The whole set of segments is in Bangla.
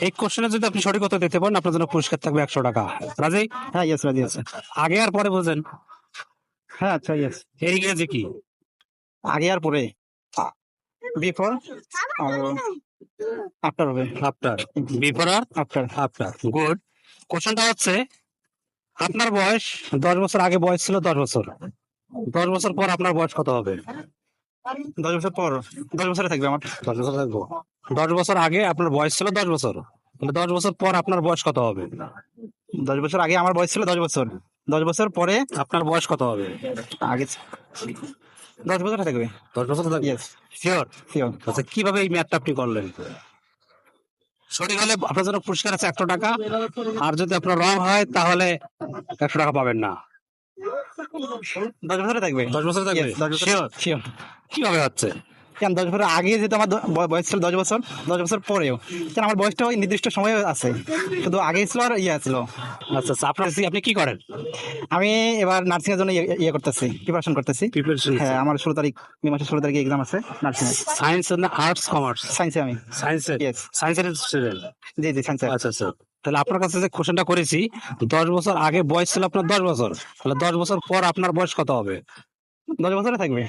এই কোশ্চেনে যদি আপনি সঠিক উত্তর দিতে পারেন আপনার জন্য পুরস্কার থাকবে 100 টাকা। রাজি? হ্যাঁ ইয়েস রাজি আছে। আগে আর পরে বোঝেন? হ্যাঁ আচ্ছা ইয়েস। এর ইংরেজি কি? আগে আর পরে, বিফোর আর আফটার হবে। আফটার। বিফোর আর আফটার। After, good. কোশ্চেনটা হচ্ছে আপনার বয়স 10 বছর আগে বয়স ছিল 10 বছর, 10 বছর পর আপনার বয়স কত হবে? 10 বছর পর, 10 বছরে থাকবে আমার। 10 বছর থাকবো। 10 বছর আগে আপনার বয়স ছিল 10 বছর, তাহলে 10 বছর পর আপনার বয়স কত হবে? 10 বছর আগে আমার বয়স ছিল 10 বছর, 10 বছর পরে আপনার বয়স কত হবে? আগে 10 বছরে থাকবে। 10 বছর থাকবে? Yes sure? শিওর। আচ্ছা, কিভাবে এই ম্যাথটা আপনি করলেন? সঠিক হলে আপনার জন্য পুরস্কার আছে 100 টাকা, আর যদি আপনার রং হয় তাহলে 100 টাকা পাবেন না। 10 বছরে থাকবে। 10 বছর থাকবে? Yes, 10 বছর শিওর? শিওর। কিভাবে হচ্ছে? কেন 10 বছর আগে যেহেতু আমার বয়স ছিল 10 বছর, 10 বছর পরেও কেন আমার বয়সটা ওই নির্দিষ্ট সময় আছে, শুধু আগে ছিল আর ইয়ে ছিল। আচ্ছা আচ্ছা, আপনি কি করেন? আমি এবার নার্সিং এর জন্য ইয়ে করতেছি, প্রিপারেশন করতেছি। প্রিপারেশন? হ্যাঁ আমার 16 তারিখ, মে মাসের 16 তারিখে এক্সাম আছে নার্সিং এর। সায়েন্স না আর্টস কমার্স? সায়েন্সে আমি। সায়েন্সের? Yes. সায়েন্সের স্টুডেন্ট? জি জি সায়েন্সে। আচ্ছা আচ্ছা, তাহলে আপনার কাছে যে কোশ্চেনটা করেছি, 10 বছর আগে বয়স ছিল আপনার 10 বছর, তাহলে 10 বছর পর আপনার বয়স কত হবে? 10 বছরে থাকবে।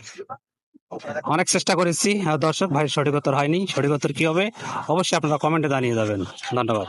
অনেক চেষ্টা করেছি, দর্শক ভাই সঠিক উত্তর হয়নি। সঠিক উত্তর কি হবে অবশ্যই আপনারা কমেন্টে জানিয়ে যাবেন। ধন্যবাদ।